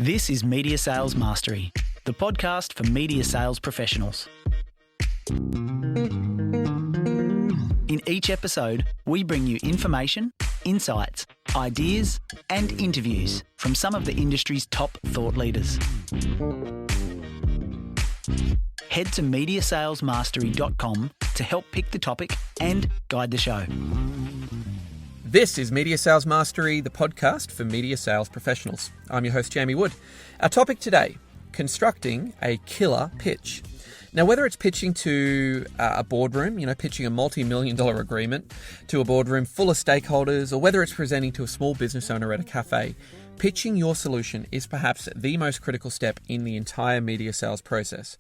This is Media Sales Mastery, the podcast for media sales professionals. In each episode, we bring you information, insights, ideas, and interviews from some of the industry's top thought leaders. Head to mediasalesmastery.com to help pick the topic and guide the show. This is Media Sales Mastery, the podcast for media sales professionals. I'm your host, Jamie Wood. Our topic today, constructing a killer pitch. Now, whether it's pitching to a boardroom, pitching a multi-million-dollar agreement to a boardroom full of stakeholders, or whether it's presenting to a small business owner at a cafe, pitching your solution is perhaps the most critical step in the entire media sales process.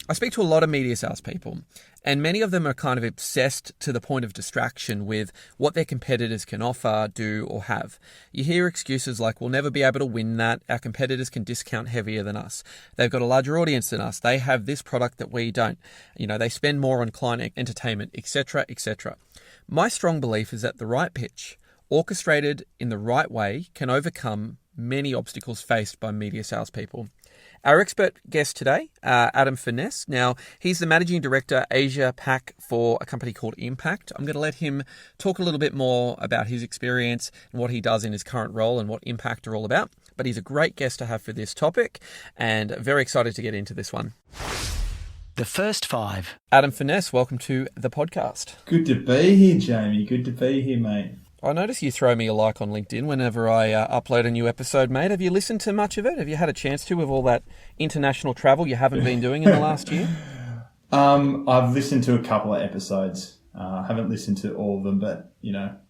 I speak to a lot of media sales people, and many of them are kind of obsessed to the point of distraction with what their competitors can offer, do, or have. You hear excuses like, we'll never be able to win that, our competitors can discount heavier than us, they've got a larger audience than us, they have this product that we don't, they spend more on client entertainment, etc., etc. My strong belief is that the right pitch, orchestrated in the right way, can overcome many obstacles faced by media salespeople. Our expert guest today, Adam Finesse. Now, he's the Managing Director, Asia Pac for a company called Impact. I'm going to let him talk a little bit more about his experience and what he does in his current role and what Impact are all about. But he's a great guest to have for this topic and very excited to get into this one. The first five. Adam Finesse, welcome to the podcast. Good to be here, Jamie. Good to be here, mate. I notice you throw me a like on LinkedIn whenever I upload a new episode, mate. Have you listened to much of it? Have you had a chance to with all that international travel you haven't been doing in the last year? I've listened to a couple of episodes. I haven't listened to all of them, but,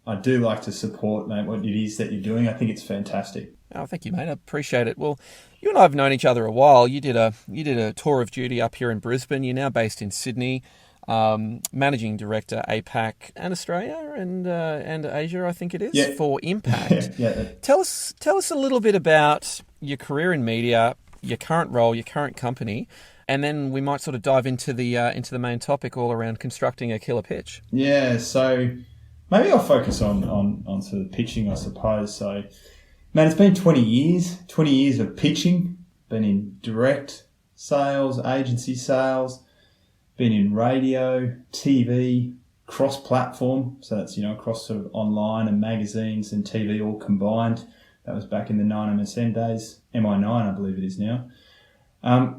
I do like to support, mate, what it is that you're doing. I think it's fantastic. Oh, thank you, mate. I appreciate it. Well, you and I have known each other a while. You did a tour of duty up here in Brisbane. You're now based in Sydney. Managing Director, APAC and Australia and Asia, I think it is, for Impact. Yeah. Tell us a little bit about your career in media, your current role, your current company, and then we might sort of dive into the main topic all around constructing a killer pitch. Yeah, so maybe I'll focus on sort of pitching, I suppose. So, man, it's been 20 years of pitching, been in direct sales, agency sales, been in radio, TV, cross-platform, so that's, across sort of online and magazines and TV all combined. That was back in the 9MSN days, MI9 I believe it is now.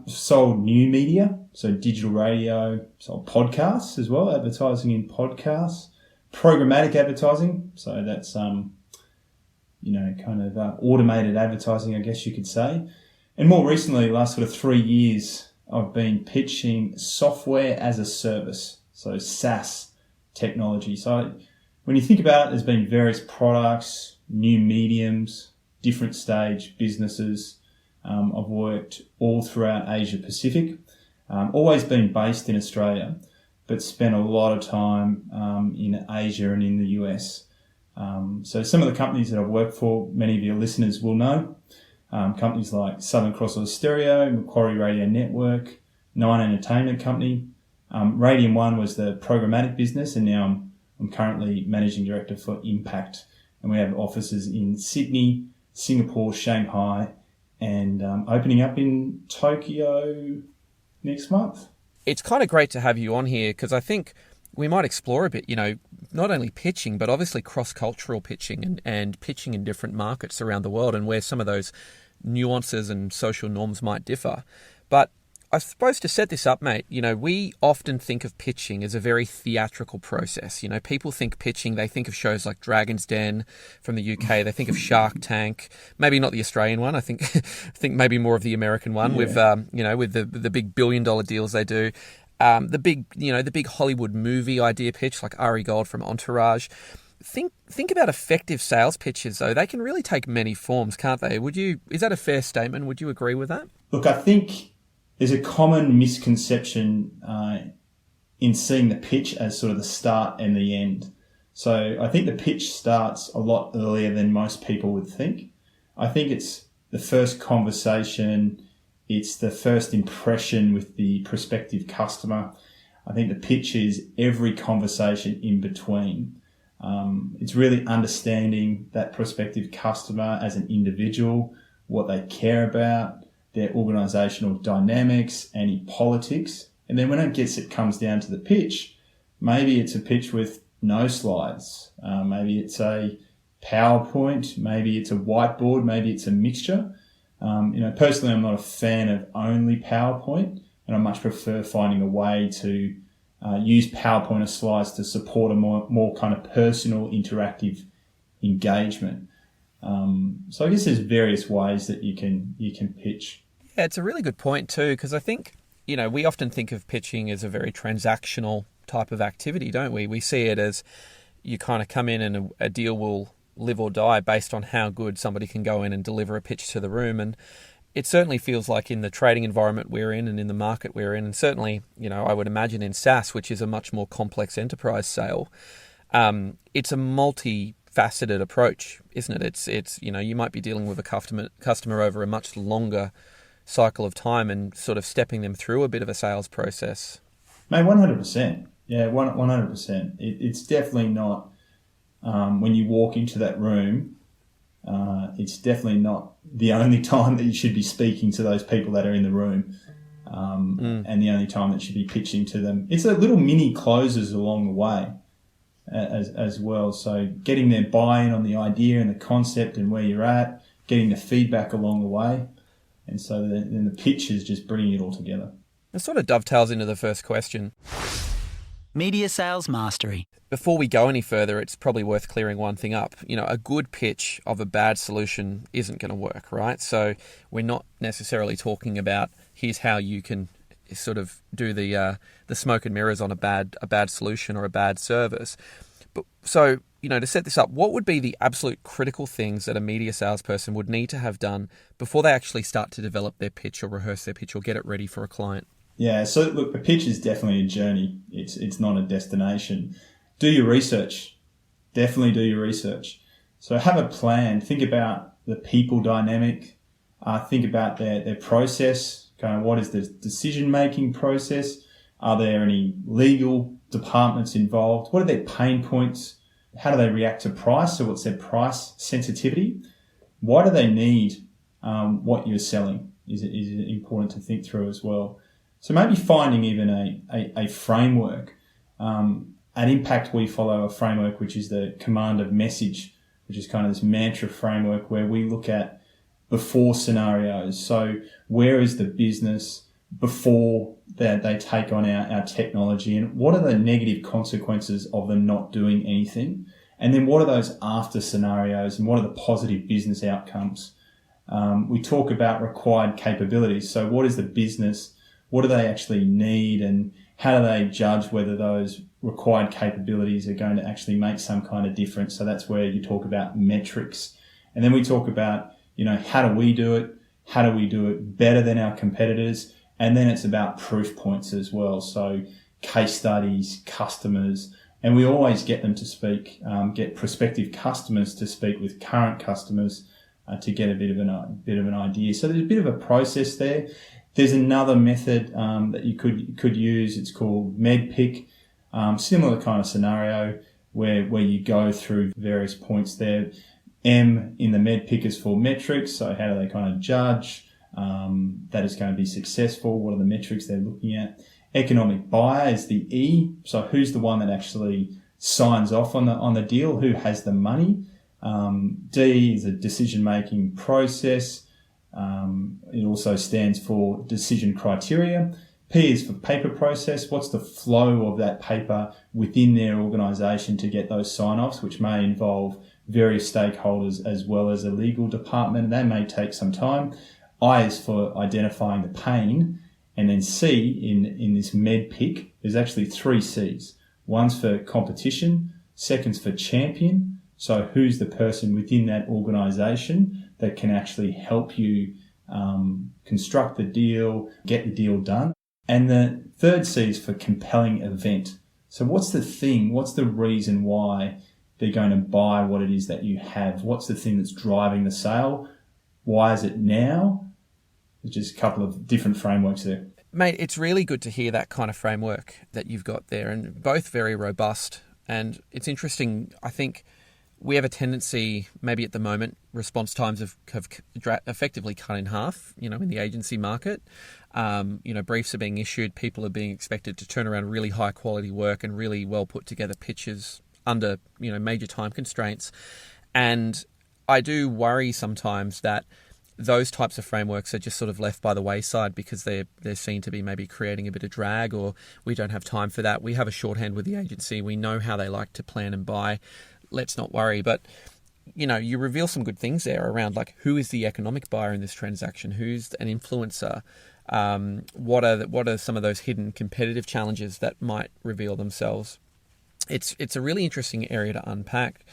Sold new media, so digital radio, sold podcasts as well, advertising in podcasts, programmatic advertising, so that's, automated advertising, I guess you could say. And more recently, the last sort of 3 years, I've been pitching software as a service, so SaaS technology. So when you think about it, there's been various products, new mediums, different stage businesses. I've worked all throughout Asia Pacific, always been based in Australia, but spent a lot of time in Asia and in the US. So some of the companies that I've worked for, many of your listeners will know. Companies like Southern Cross Audio Stereo, Macquarie Radio Network, Nine Entertainment Company. Radium One was the programmatic business, and now I'm currently Managing Director for Impact. And we have offices in Sydney, Singapore, Shanghai, and opening up in Tokyo next month. It's kind of great to have you on here because I think we might explore a bit, not only pitching, but obviously cross-cultural pitching and pitching in different markets around the world and where some of those nuances and social norms might differ. But I suppose to set this up, mate, we often think of pitching as a very theatrical process. People think pitching, they think of shows like Dragon's Den from the UK. They think of Shark Tank, maybe not the Australian one. I think maybe more of the American one with the big $1 billion deals they do. The big Hollywood movie idea pitch like Ari Gold from Entourage. Think about effective sales pitches though. They can really take many forms, can't they? Is that a fair statement? Would you agree with that? Look, I think there's a common misconception in seeing the pitch as sort of the start and the end. So I think the pitch starts a lot earlier than most people would think. I think it's the first conversation. It's the first impression with the prospective customer. I think the pitch is every conversation in between. It's really understanding that prospective customer as an individual, what they care about, their organisational dynamics, any politics. And then when it comes down to the pitch, maybe it's a pitch with no slides. Maybe it's a PowerPoint. Maybe it's a whiteboard. Maybe it's a mixture. Personally, I'm not a fan of only PowerPoint, and I much prefer finding a way to use PowerPoint or slides to support a more kind of personal, interactive engagement. So I guess there's various ways that you can pitch. Yeah, it's a really good point too, because I think, we often think of pitching as a very transactional type of activity, don't we? We see it as you kind of come in and a deal will live or die based on how good somebody can go in and deliver a pitch to the room. And it certainly feels like in the trading environment we're in and in the market we're in, and certainly, I would imagine in SaaS, which is a much more complex enterprise sale, it's a multi-faceted approach, isn't it? It's you might be dealing with a customer over a much longer cycle of time and sort of stepping them through a bit of a sales process. Mate, 100%. Yeah, 100%. It's definitely not, when you walk into that room, it's definitely not the only time that you should be speaking to those people that are in the room, and the only time that you should be pitching to them. It's a little mini closes along the way as well. So getting their buy-in on the idea and the concept and where you're at, getting the feedback along the way. And so then the pitch is just bringing it all together. It sort of dovetails into the first question. Media sales mastery. Before we go any further, it's probably worth clearing one thing up. A good pitch of a bad solution isn't going to work, right? So we're not necessarily talking about here's how you can sort of do the smoke and mirrors on a bad solution or a bad service. But so, to set this up, what would be the absolute critical things that a media salesperson would need to have done before they actually start to develop their pitch or rehearse their pitch or get it ready for a client? Yeah, so look, the pitch is definitely a journey. It's not a destination. Do your research. Definitely do your research. So have a plan. Think about the people dynamic. Think about their process. Kind of what is the decision-making process? Are there any legal departments involved? What are their pain points? How do they react to price? So what's their price sensitivity? Why do they need what you're selling? Is it important to think through as well. So maybe finding even a framework. At Impact, we follow a framework which is the command of message, which is kind of this mantra framework where we look at before scenarios. So where is the business before they take on our technology, and what are the negative consequences of them not doing anything? And then what are those after scenarios, and what are the positive business outcomes? We talk about required capabilities. So what is the business? What do they actually need, and how do they judge whether those required capabilities are going to actually make some kind of difference? So that's where you talk about metrics. And then we talk about, how do we do it? How do we do it better than our competitors? And then it's about proof points as well. So case studies, customers, and we always get them to speak, get prospective customers to speak with current customers to get a bit of an idea. So there's a bit of a process there. There's another method that you could use. It's called MedPick. Similar kind of scenario where you go through various points there. M in the MedPick is for metrics. So how do they kind of judge that it's going to be successful? What are the metrics they're looking at? Economic buyer is the E. So who's the one that actually signs off on the deal? Who has the money? D is a decision-making process. It also stands for decision criteria. P is for paper process. What's the flow of that paper within their organisation to get those sign-offs, which may involve various stakeholders as well as a legal department. That may take some time. I is for identifying the pain. And then C in this MedPick, there's actually 3 C's. One's for competition, second's for champion. So who's the person within that organisation that can actually help you construct the deal, get the deal done. And the third C is for compelling event. So what's the thing? What's the reason why they're going to buy what it is that you have? What's the thing that's driving the sale? Why is it now? There's just a couple of different frameworks there. Mate, it's really good to hear that kind of framework that you've got there, and both very robust. And it's interesting, I think, we have a tendency, maybe at the moment, response times have effectively cut in half, in the agency market. Briefs are being issued, people are being expected to turn around really high quality work and really well put together pitches under, major time constraints. And I do worry sometimes that those types of frameworks are just sort of left by the wayside because they're seen to be maybe creating a bit of drag, or we don't have time for that. We have a shorthand with the agency. We know how they like to plan and buy. Let's not worry. But, you reveal some good things there around like who is the economic buyer in this transaction? Who's an influencer? What are some of those hidden competitive challenges that might reveal themselves? It's a really interesting area to unpack.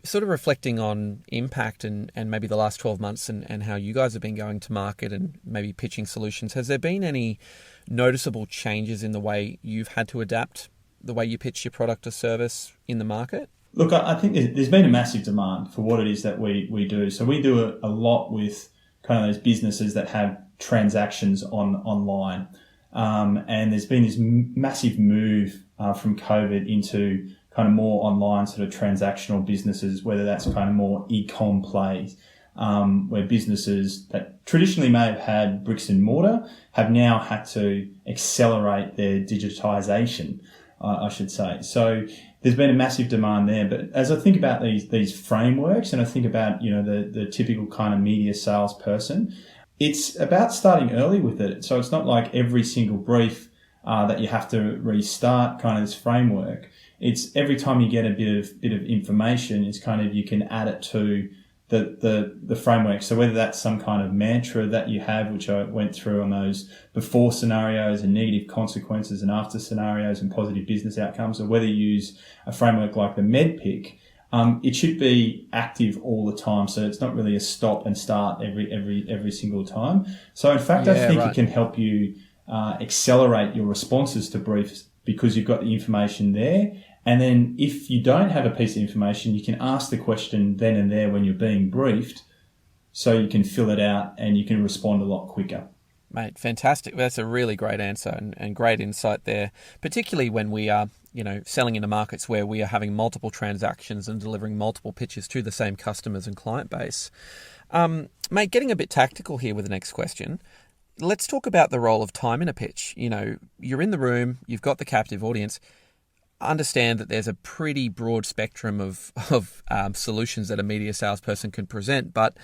Sort of reflecting on impact and maybe the last 12 months and how you guys have been going to market and maybe pitching solutions, has there been any noticeable changes in the way you've had to adapt the way you pitch your product or service in the market? Look, I think there's been a massive demand for what it is that we do. So we do a lot with kind of those businesses that have transactions online. And there's been this massive move from COVID into kind of more online sort of transactional businesses, whether that's kind of more e-com plays, where businesses that traditionally may have had bricks and mortar have now had to accelerate their digitization, I should say. So there's been a massive demand there. But as I think about these frameworks and I think about, the typical kind of media salesperson, it's about starting early with it. So it's not like every single brief that you have to restart kind of this framework. It's every time you get a bit of information, it's kind of you can add it to the framework. So whether that's some kind of mantra that you have, which I went through on those before scenarios and negative consequences and after scenarios and positive business outcomes, or whether you use a framework like the MedPick, it should be active all the time. So it's not really a stop and start every single time. So in fact, I think it can help you accelerate your responses to briefs because you've got the information there. And then if you don't have a piece of information, you can ask the question then and there when you're being briefed, so you can fill it out and you can respond a lot quicker. Mate, fantastic. That's a really great answer and great insight there, particularly when we are, selling into markets where we are having multiple transactions and delivering multiple pitches to the same customers and client base. Mate, getting a bit tactical here with the next question. Let's talk about the role of time in a pitch. You're in the room, you've got the captive audience. Understand that there's a pretty broad spectrum of solutions that a media salesperson can present, but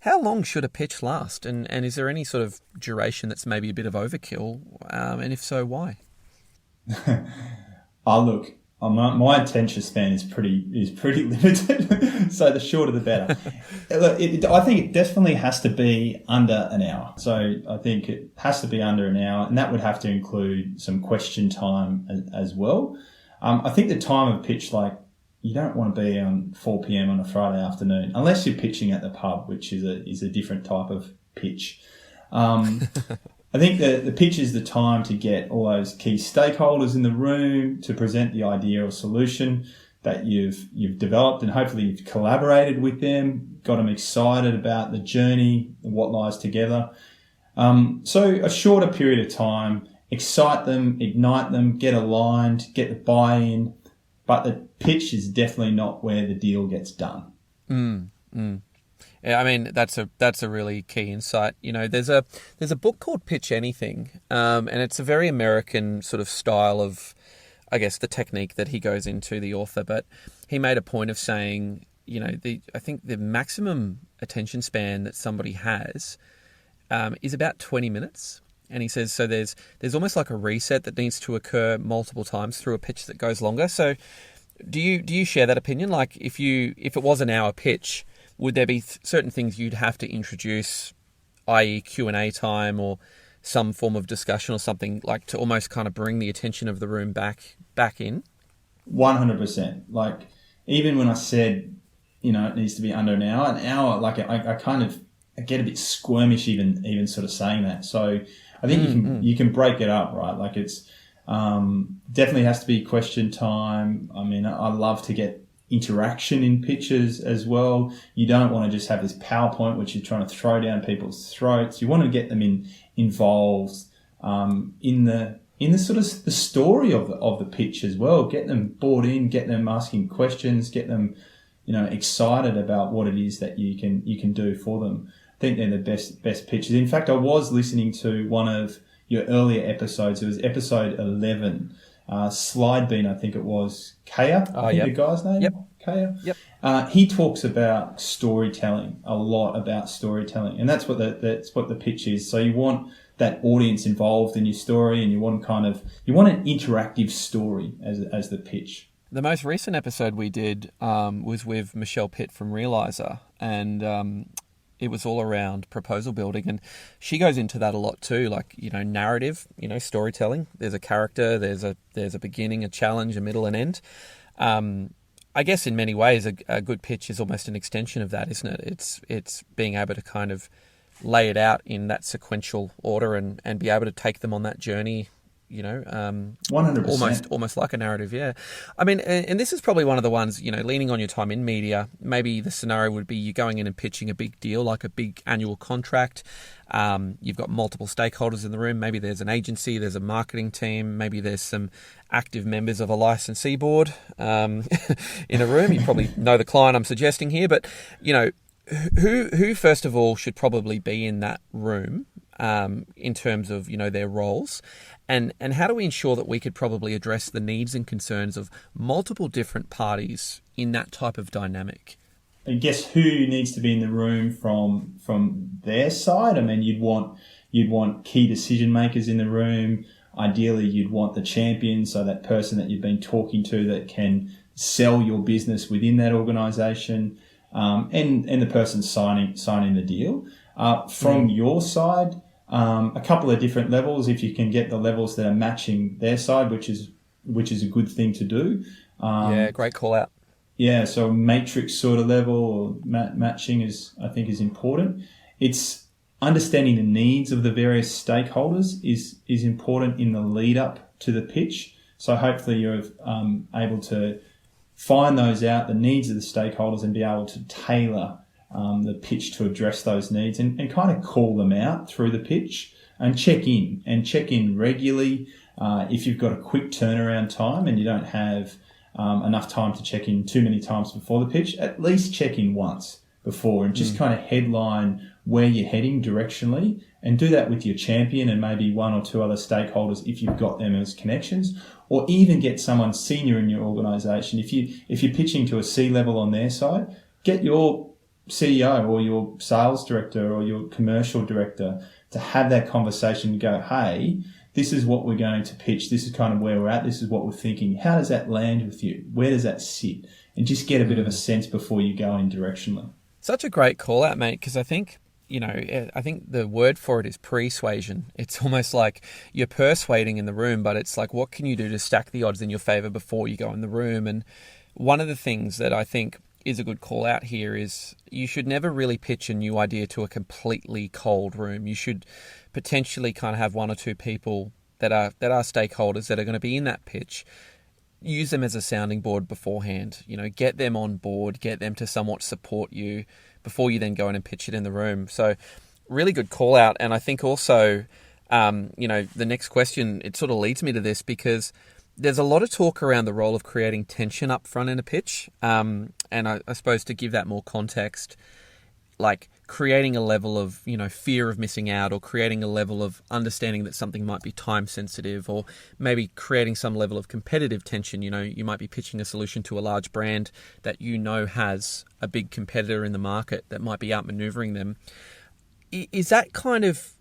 how long should a pitch last? And is there any sort of duration that's maybe a bit of overkill? And if so, why? Look, my attention span is pretty limited, so the shorter the better. I think it definitely has to be under an hour. So I think it has to be under an hour, and that would have to include some question time as well. I think the time of pitch, you don't want to be on 4 p.m. on a Friday afternoon, unless you're pitching at the pub, which is a different type of pitch. I think the pitch is the time to get all those key stakeholders in the room to present the idea or solution that you've developed, and hopefully you've collaborated with them, got them excited about the journey and what lies together. So a shorter period of time, excite them, ignite them, get aligned, get the buy-in, but the pitch is definitely not where the deal gets done. Yeah, I mean, that's a really key insight. There's a book called Pitch Anything, and it's a very American sort of style of, I guess, the technique that he goes into, the author. But he made a point of saying, I think the maximum attention span that somebody has is about 20 minutes. And he says, so there's almost like a reset that needs to occur multiple times through a pitch that goes longer. So do you share that opinion? Like if it was an hour pitch, would there be certain things you'd have to introduce, i.e. Q&A time or some form of discussion or something, like to almost kind of bring the attention of the room back in? 100%. Like even when I said, it needs to be under an hour, like I get a bit squirmish even sort of saying that. So I think you can break it up, right? Like it's definitely has to be question time. I mean, I love to get interaction in pitches as well. You don't want to just have this PowerPoint which you're trying to throw down people's throats. You want to get them involved in the sort of the story of the pitch as well. Get them bought in, get them asking questions, get them excited about what it is that you can do for them. I think they're the best pitches. In fact, I was listening to one of your earlier episodes. It was episode 11. Slide Bean, I think it was. Kaya, the guy's name? Yep. Kaya? Yep. He talks about storytelling, a lot about storytelling. And that's what the pitch is. So you want that audience involved in your story, and you want an interactive story as the pitch. The most recent episode we did was with Michelle Pitt from Realizer, and it was all around proposal building, and she goes into that a lot too, like, narrative, storytelling. There's a character, there's a beginning, a challenge, a middle, and end. I guess in many ways a good pitch is almost an extension of that, isn't it? It's being able to kind of lay it out in that sequential order and be able to take them on that journey, 100%. Almost like a narrative, yeah. I mean, and this is probably one of the ones, leaning on your time in media. Maybe the scenario would be you going in and pitching a big deal, like a big annual contract. You've got multiple stakeholders in the room. Maybe there's an agency, there's a marketing team, maybe there's some active members of a licensee board in a room. You probably know the client I'm suggesting here, but, who first of all should probably be in that room in terms of, their roles? And how do we ensure that we could probably address the needs and concerns of multiple different parties in that type of dynamic? I guess who needs to be in the room from their side? I mean, you'd want key decision makers in the room. Ideally, you'd want the champion, so that person that you've been talking to that can sell your business within that organisation, and the person signing the deal. From your side, a couple of different levels, if you can get the levels that are matching their side, which is a good thing to do. Great call out. Yeah, so matrix sort of level or matching is important. It's understanding the needs of the various stakeholders is important in the lead up to the pitch. So hopefully you're able to find those out, the needs of the stakeholders, and be able to tailor the pitch to address those needs and kind of call them out through the pitch and check in regularly. If you've got a quick turnaround time and you don't have enough time to check in too many times before the pitch, at least check in once before and just kind of headline where you're heading directionally, and do that with your champion and maybe one or two other stakeholders if you've got them as connections, or even get someone senior in your organisation. If you're pitching to a C-level on their side, get your CEO or your sales director or your commercial director to have that conversation and go, hey, this is what we're going to pitch. This is kind of where we're at. This is what we're thinking. How does that land with you? Where does that sit? And just get a bit of a sense before you go in directionally. Such a great call out, mate, because I think the word for it is persuasion. It's almost like you're persuading in the room, but it's like, what can you do to stack the odds in your favor before you go in the room? And one of the things that I think is a good call out here is you should never really pitch a new idea to a completely cold room. You should potentially kind of have one or two people that are stakeholders that are going to be in that pitch. Use them as a sounding board beforehand. Get them on board, get them to somewhat support you before you then go in and pitch it in the room. So really good call out. And I think also, the next question, it sort of leads me to this, because there's a lot of talk around the role of creating tension up front in a pitch. And I suppose to give that more context, like creating a level of, fear of missing out, or creating a level of understanding that something might be time sensitive, or maybe creating some level of competitive tension. You might be pitching a solution to a large brand that has a big competitor in the market that might be outmaneuvering them. Is that kind of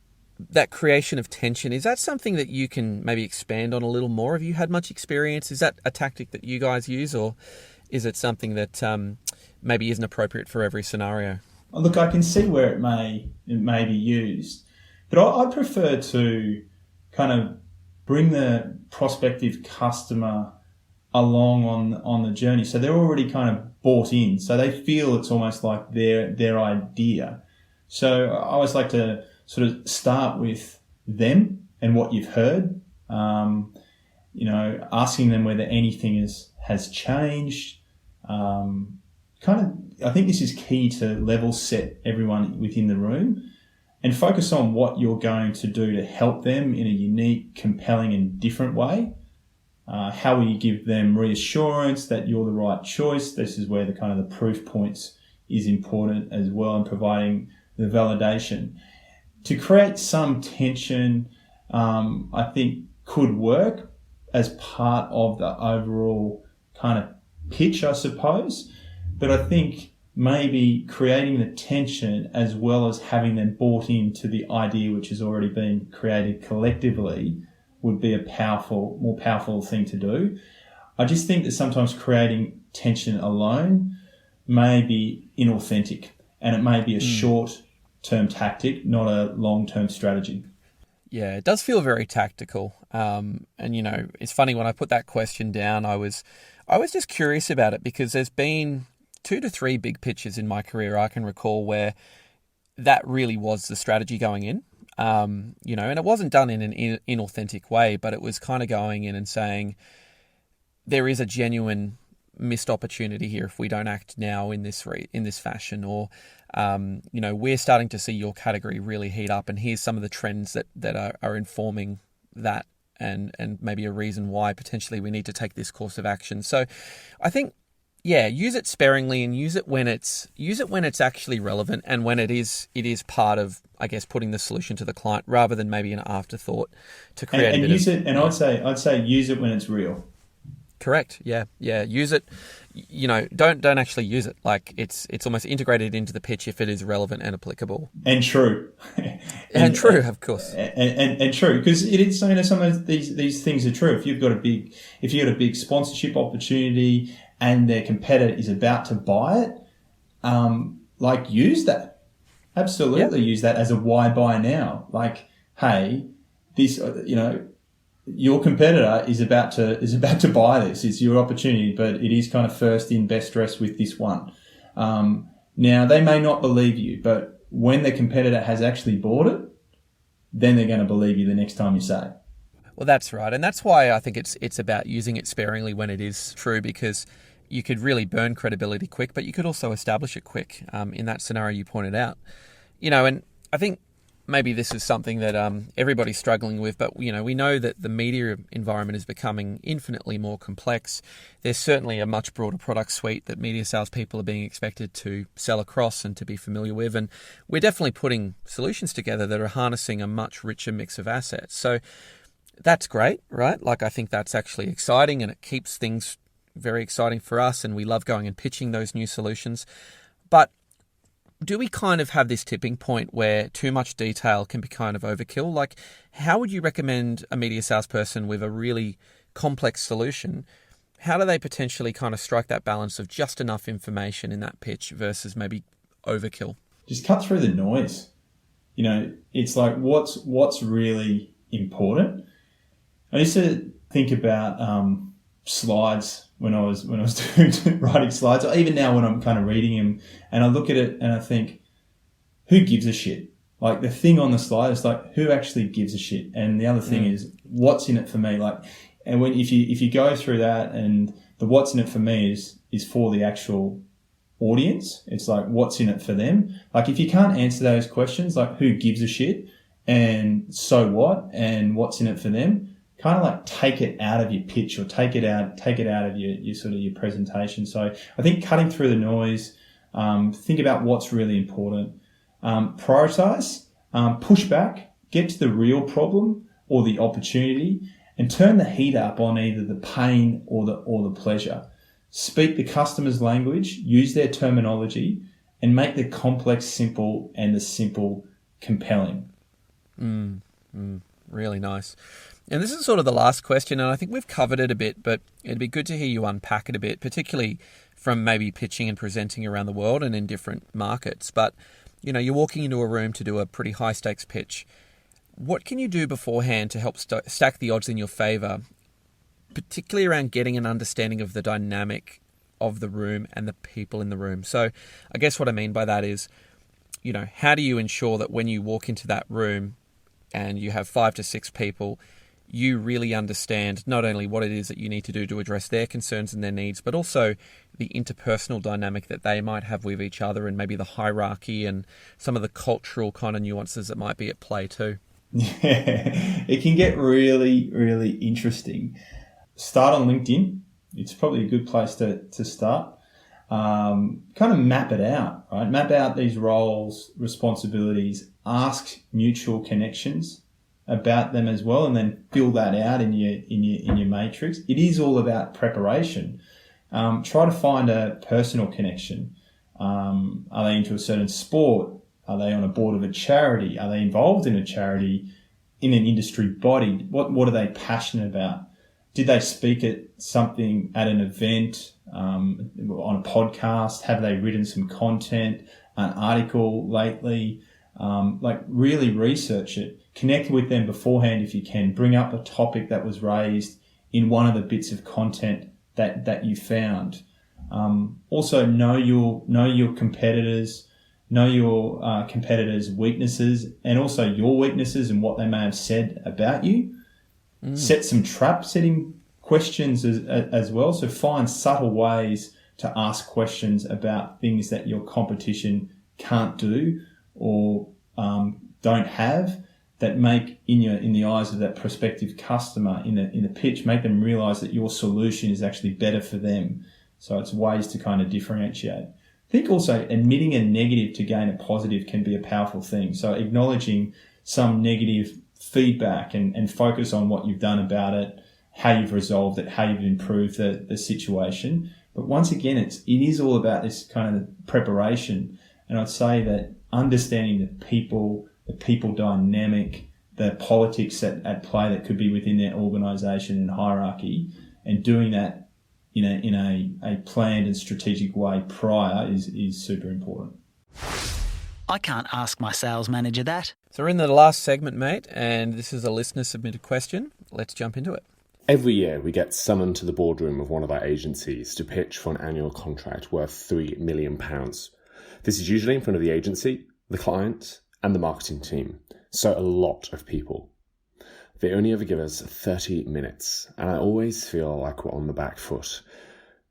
that creation of tension, is that something that you can maybe expand on a little more? Have you had much experience? Is that a tactic that you guys use, or is it something that maybe isn't appropriate for every scenario? Look, I can see where it may be used, but I'd prefer to kind of bring the prospective customer along on the journey, so they're already kind of bought in, so they feel it's almost like their idea. So I always like to sort of start with them and what you've heard, asking them whether anything has changed. I think this is key to level set everyone within the room and focus on what you're going to do to help them in a unique, compelling and different way. How will you give them reassurance that you're the right choice? This is where the kind of the proof points is important as well, in providing the validation. To create some tension, I think could work as part of the overall kind of pitch, I suppose. But I think maybe creating the tension as well as having them bought into the idea which has already been created collectively would be a more powerful thing to do. I just think that sometimes creating tension alone may be inauthentic, and it may be a short-term tactic, not a long-term strategy. Yeah, it does feel very tactical. And, it's funny, when I put that question down, I was just curious about it, because there's been 2 to 3 big pitches in my career I can recall where that really was the strategy going in. And it wasn't done in an inauthentic way, but it was kind of going in and saying, there is a genuine missed opportunity here if we don't act now in this fashion, or we're starting to see your category really heat up, and here's some of the trends that are informing that, and maybe a reason why potentially we need to take this course of action. So I think, use it sparingly, and use it when it's actually relevant, and when it is part of, I guess, putting the solution to the client, rather than maybe an afterthought to create and use it. And I'd say use it when it's real. Correct. Yeah. Use it. Don't actually use it. Like it's almost integrated into the pitch if it is relevant and applicable. And true. and true, of course. And true, because it is saying that some of these things are true. If you've got a big sponsorship opportunity and their competitor is about to buy it, use that. Absolutely, use that as a why buy now. Like, hey, this, your competitor is about to buy this. It's your opportunity, but it is kind of first in, best dressed with this one. Now, they may not believe you, but when the competitor has actually bought it, then they're going to believe you the next time you say it. Well, that's right. And that's why I think it's about using it sparingly when it is true, because you could really burn credibility quick, but you could also establish it quick in that scenario you pointed out. And I think maybe this is something that everybody's struggling with, but we know that the media environment is becoming infinitely more complex. There's certainly a much broader product suite that media salespeople are being expected to sell across and to be familiar with, and we're definitely putting solutions together that are harnessing a much richer mix of assets. So that's great, right? I think that's actually exciting, and it keeps things very exciting for us, and we love going and pitching those new solutions. But do we kind of have this tipping point where too much detail can be kind of overkill? How would you recommend a media salesperson with a really complex solution? How do they potentially kind of strike that balance of just enough information in that pitch versus maybe overkill? Just cut through the noise. It's like, what's really important. I used to think about slides when I was writing slides, or even now when I'm kind of reading them, and I look at it and I think, who gives a shit? The thing on the slide is who actually gives a shit? And the other thing is, what's in it for me? And if you go through that, and the what's in it for me is for the actual audience. It's what's in it for them. If you can't answer those questions, who gives a shit, and so what, and what's in it for them, kind of take it out of your pitch, or take it out of your sort of your presentation. So I think cutting through the noise, think about what's really important, prioritize, push back, get to the real problem or the opportunity, and turn the heat up on either the pain or the pleasure. Speak the customer's language, use their terminology, and make the complex simple and the simple compelling. Really nice. And this is sort of the last question, and I think we've covered it a bit, but it'd be good to hear you unpack it a bit, particularly from maybe pitching and presenting around the world and in different markets. But, you're walking into a room to do a pretty high-stakes pitch. What can you do beforehand to help stack the odds in your favor, particularly around getting an understanding of the dynamic of the room and the people in the room? So I guess what I mean by that is, how do you ensure that when you walk into that room and you have 5 to 6 people, you really understand not only what it is that you need to do to address their concerns and their needs, but also the interpersonal dynamic that they might have with each other, and maybe the hierarchy and some of the cultural kind of nuances that might be at play too? Yeah, it can get really, really interesting. start on LinkedIn. It's probably a good place to start. Kind of map it out, right? Map out these roles, responsibilities, ask mutual connections about them as well, and then fill that out in your matrix. It is all about preparation. Try to find a personal connection. Are they into a certain sport? Are they on a board of a charity? Are they involved in a charity, in an industry body? What are they passionate about? Did they speak at something, at an event, on a podcast? Have they written some content, an article lately? Really research it. Connect with them beforehand if you can. Bring up a topic that was raised in one of the bits of content that you found. Also know your competitors, know your competitors' weaknesses, and also your weaknesses and what they may have said about you. Set some setting questions as well. So find subtle ways to ask questions about things that your competition can't do or don't have, that make in the eyes of that prospective customer in the pitch, make them realize that your solution is actually better for them. So it's ways to kind of differentiate. I think also admitting a negative to gain a positive can be a powerful thing. So acknowledging some negative feedback and focus on what you've done about it, how you've resolved it, how you've improved the situation. But once again, it is all about this kind of preparation. And I'd say that understanding the people dynamic, the politics at play that could be within their organisation and hierarchy, and doing that in a planned and strategic way prior is super important. I can't ask my sales manager that. So we're in the last segment, mate, and this is a listener submitted question. Let's jump into it. Every year we get summoned to the boardroom of one of our agencies to pitch for an annual contract worth £3 million. This is usually in front of the agency, the client, and the marketing team. So a lot of people. They only ever give us 30 minutes, and I always feel like we're on the back foot.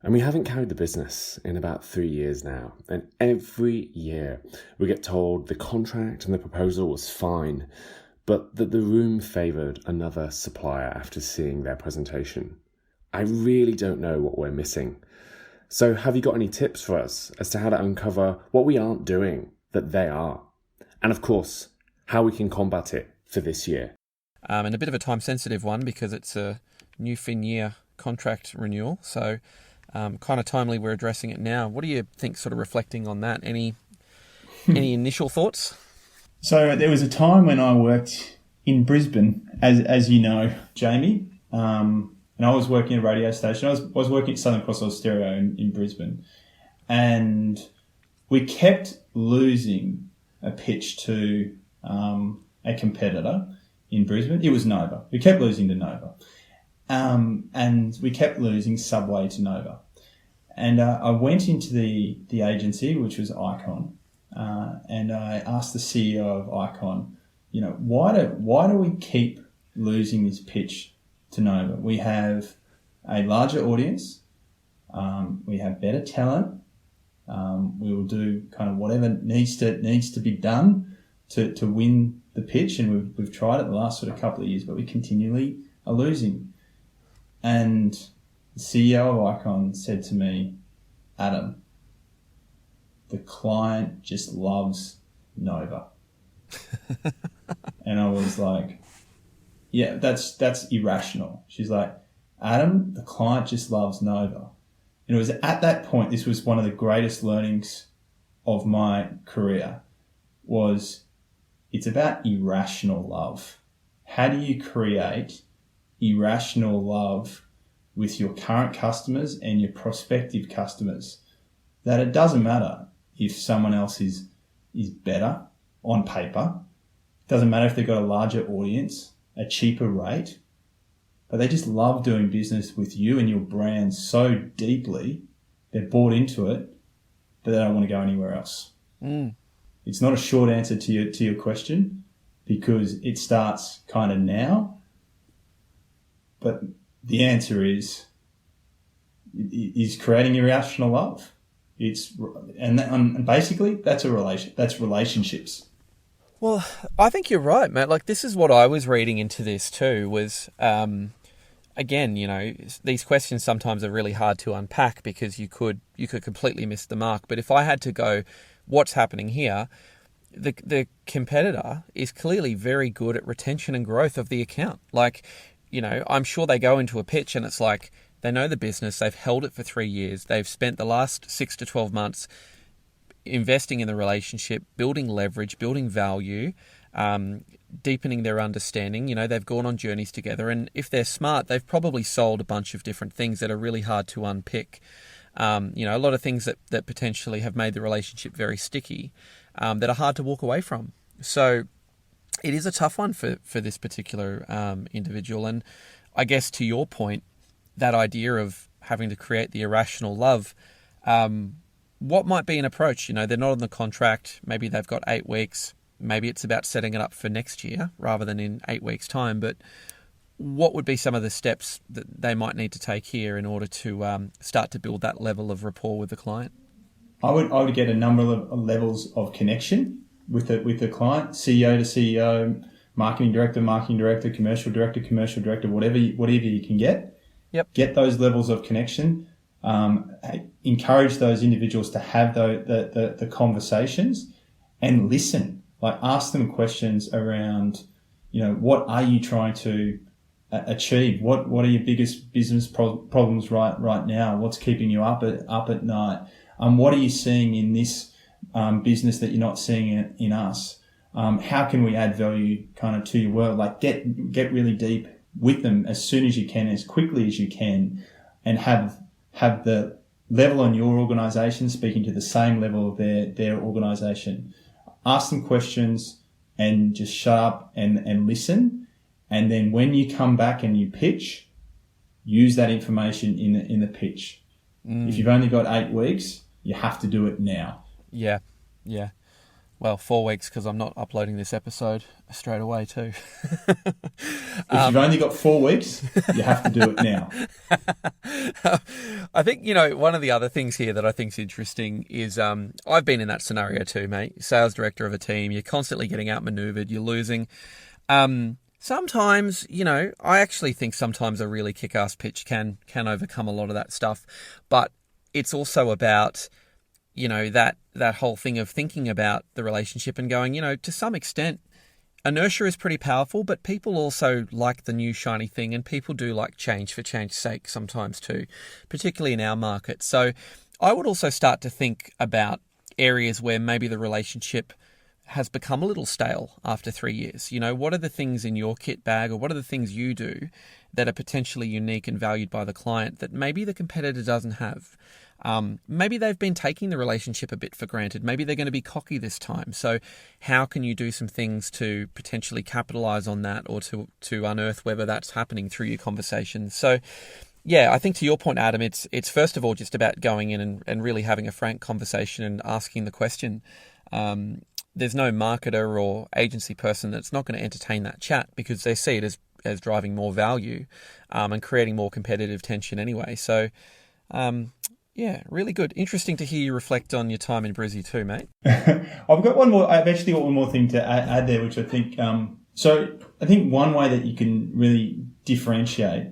And we haven't carried the business in about 3 years now. And every year we get told the contract and the proposal was fine, but that the room favoured another supplier after seeing their presentation. I really don't know what we're missing. So have you got any tips for us as to how to uncover what we aren't doing that they are? And of course, how we can combat it for this year. And a bit of a time-sensitive one because it's a new fin-year contract renewal. So kind of timely we're addressing it now. What do you think, sort of reflecting on that? Any initial thoughts? So there was a time when I worked in Brisbane, as you know, Jamie, and I was working at a radio station. I was working at Southern Cross Stereo in Brisbane, and we kept losing a pitch to a competitor in Brisbane. It was Nova. We kept losing to Nova. And we kept losing Subway to Nova. And I went into the agency, which was Icon, and I asked the CEO of Icon, why do we keep losing this pitch to Nova? We have a larger audience. We have better talent. We will do kind of whatever needs to be done to win the pitch, and we've tried it the last sort of couple of years, but we continually are losing. And the CEO of Icon said to me, Adam, the client just loves Nova. And I was like, yeah, that's irrational. She's like, Adam, the client just loves Nova. And it was at that point, this was one of the greatest learnings of my career, was it's about irrational love. How do you create irrational love with your current customers and your prospective customers? That it doesn't matter if someone else is better on paper. It doesn't matter if they've got a larger audience, a cheaper rate, but they just love doing business with you and your brand so deeply, they're bought into it, but they don't want to go anywhere else. It's not a short answer to your question, because it starts kind of now, but the answer is creating irrational love. And basically that's that's relationships. Well, I think you're right, Matt. Like, this is what I was reading into this too, was again, these questions sometimes are really hard to unpack because you could completely miss the mark. But if I had to go, what's happening here? The competitor is clearly very good at retention and growth of the account. I'm sure they go into a pitch and it's like they know the business, they've held it for 3 years, they've spent the last 6 to 12 months investing in the relationship, building leverage, building value, deepening their understanding. They've gone on journeys together, and if they're smart, they've probably sold a bunch of different things that are really hard to unpick. A lot of things that potentially have made the relationship very sticky, that are hard to walk away from. So it is a tough one for this particular individual. And I guess to your point, that idea of having to create the irrational love, what might be an approach? They're not on the contract. Maybe they've got 8 weeks. Maybe it's about setting it up for next year rather than in 8 weeks' time. But what would be some of the steps that they might need to take here in order to start to build that level of rapport with the client? I would get a number of levels of connection with the client, CEO to CEO, marketing director, commercial director, whatever you can get. Yep. Get those levels of connection. Encourage those individuals to have the conversations and listen. Ask them questions around, what are you trying to achieve? What are your biggest business problems right now? What's keeping you up at night? What are you seeing in this business that you're not seeing in us? How can we add value kind of to your world? Get really deep with them as soon as you can, as quickly as you can, and have the level on your organisation speaking to the same level of their organisation. Ask them questions and just shut up and listen. And then when you come back and you pitch, use that information in the pitch. If you've only got 8 weeks, you have to do it now. Yeah. Well, 4 weeks because I'm not uploading this episode straight away too. If you've only got 4 weeks, you have to do it now. I think, one of the other things here that I think is interesting is I've been in that scenario too, mate. Sales director of a team, you're constantly getting outmaneuvered, you're losing. Sometimes, I actually think sometimes a really kick-ass pitch can overcome a lot of that stuff. But it's also about, that whole thing of thinking about the relationship and going, to some extent, inertia is pretty powerful, but people also like the new shiny thing, and people do like change for change's sake sometimes too, particularly in our market. So I would also start to think about areas where maybe the relationship has become a little stale after 3 years. What are the things in your kit bag, or what are the things you do that are potentially unique and valued by the client that maybe the competitor doesn't have? Maybe they've been taking the relationship a bit for granted. Maybe they're going to be cocky this time. So how can you do some things to potentially capitalize on that, or to unearth whether that's happening through your conversations? So yeah, I think to your point, Adam, it's first of all just about going in and really having a frank conversation and asking the question. There's no marketer or agency person that's not going to entertain that chat because they see it as driving more value and creating more competitive tension anyway. So yeah, really good. Interesting to hear you reflect on your time in Brizzy too, mate. I've actually got one more thing to add there, which I think, so I think one way that you can really differentiate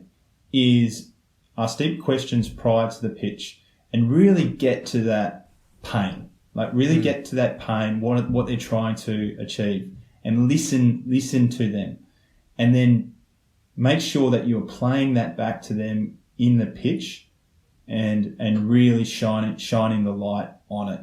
is ask deep questions prior to the pitch and really get to that pain. Get to that pain, what they're trying to achieve, and listen to them. And then make sure that you're playing that back to them in the pitch and really shining the light on it.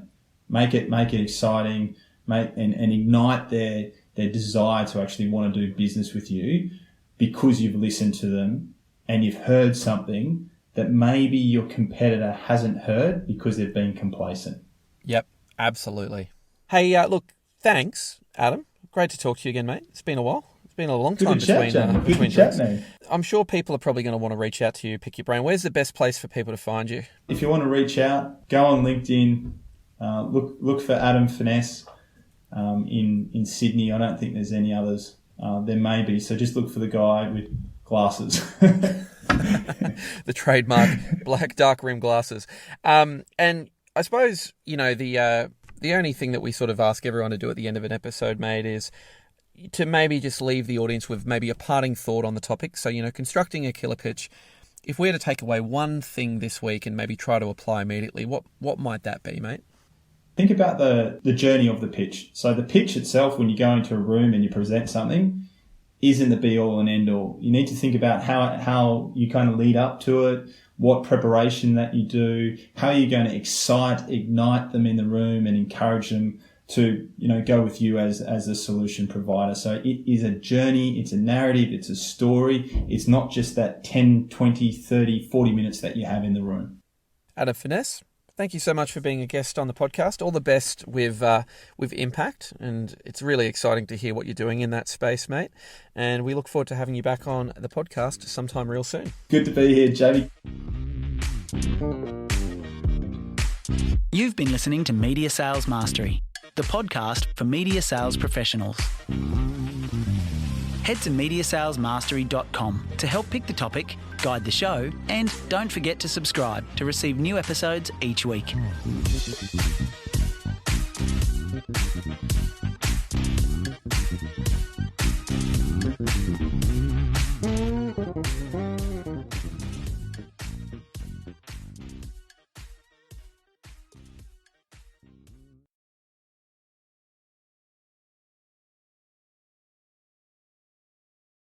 Make it exciting, and ignite their desire to actually want to do business with you because you've listened to them and you've heard something that maybe your competitor hasn't heard because they've been complacent. Yep. Absolutely. Hey, look, thanks, Adam. Great to talk to you again, mate. It's been a while. It's been a long time between chat, mate. I'm sure people are probably going to want to reach out to you, pick your brain. Where's the best place for people to find you? If you want to reach out, go on LinkedIn. Look for Adam Finesse in Sydney. I don't think there's any others. There may be. So just look for the guy with glasses. The trademark black dark rim glasses. And I suppose, the only thing that we sort of ask everyone to do at the end of an episode, mate, is, to maybe just leave the audience with maybe a parting thought on the topic. So, constructing a killer pitch, if we were to take away one thing this week and maybe try to apply immediately, what might that be, mate? Think about the journey of the pitch. So the pitch itself, when you go into a room and you present something, isn't the be-all and end-all. You need to think about how you kind of lead up to it, what preparation that you do, how you're going to ignite them in the room and encourage them to, go with you as a solution provider. So it is a journey, it's a narrative, it's a story. It's not just that 10, 20, 30, 40 minutes that you have in the room. Adam Finesse, thank you so much for being a guest on the podcast. All the best with Impact, and it's really exciting to hear what you're doing in that space, mate. And we look forward to having you back on the podcast sometime real soon. Good to be here, Jamie. You've been listening to Media Sales Mastery, the podcast for media sales professionals. Head to mediasalesmastery.com to help pick the topic, guide the show, and don't forget to subscribe to receive new episodes each week.